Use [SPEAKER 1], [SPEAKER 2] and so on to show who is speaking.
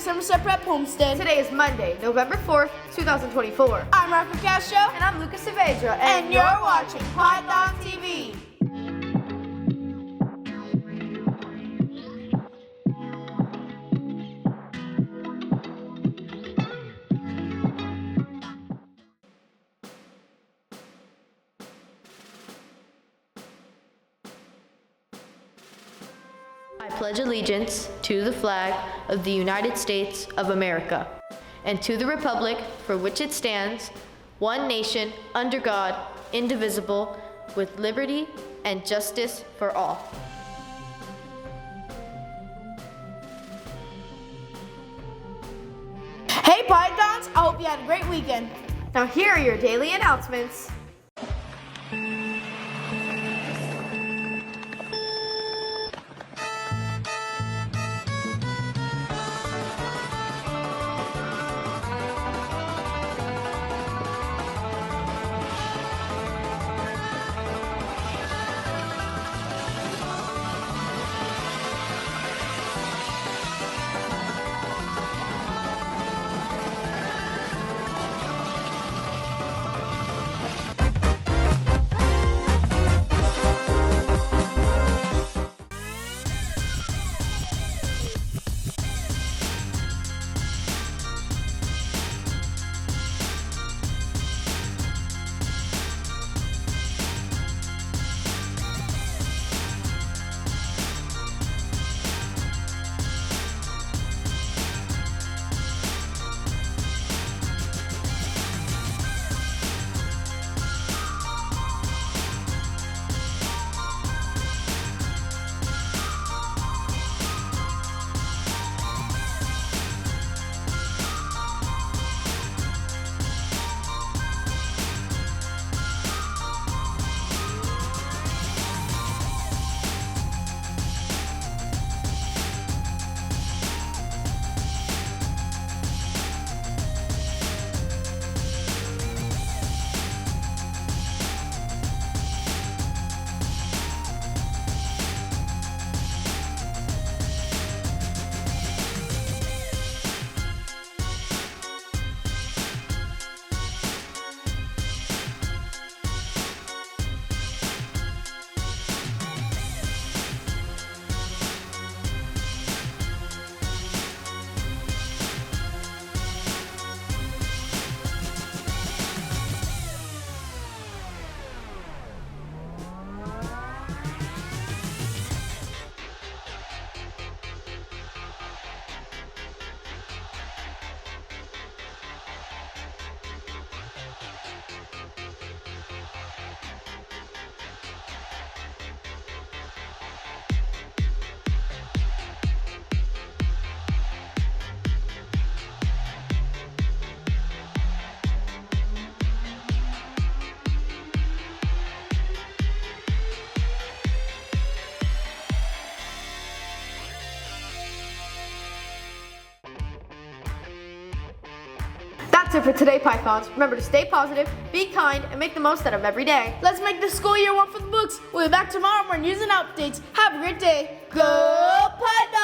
[SPEAKER 1] Somerset Prep Homestead.
[SPEAKER 2] Today is Monday, November 4th, 2024.
[SPEAKER 1] I'm Rafa Castro.
[SPEAKER 2] And I'm Lucas Saavedra.
[SPEAKER 1] And you're watching Python TV.
[SPEAKER 2] I pledge allegiance to the flag of the United States of America and to the republic for which it stands, one nation, under God, indivisible, with liberty and justice for all.
[SPEAKER 1] Hey Pythons, I hope you had a great weekend.
[SPEAKER 2] Now here are your daily announcements. That's it for today, Pythons. Remember to stay positive, be kind, and make the most out of every day.
[SPEAKER 1] Let's make the school year one for the books. We'll be back tomorrow for news and updates. Have a great day. Go Pythons!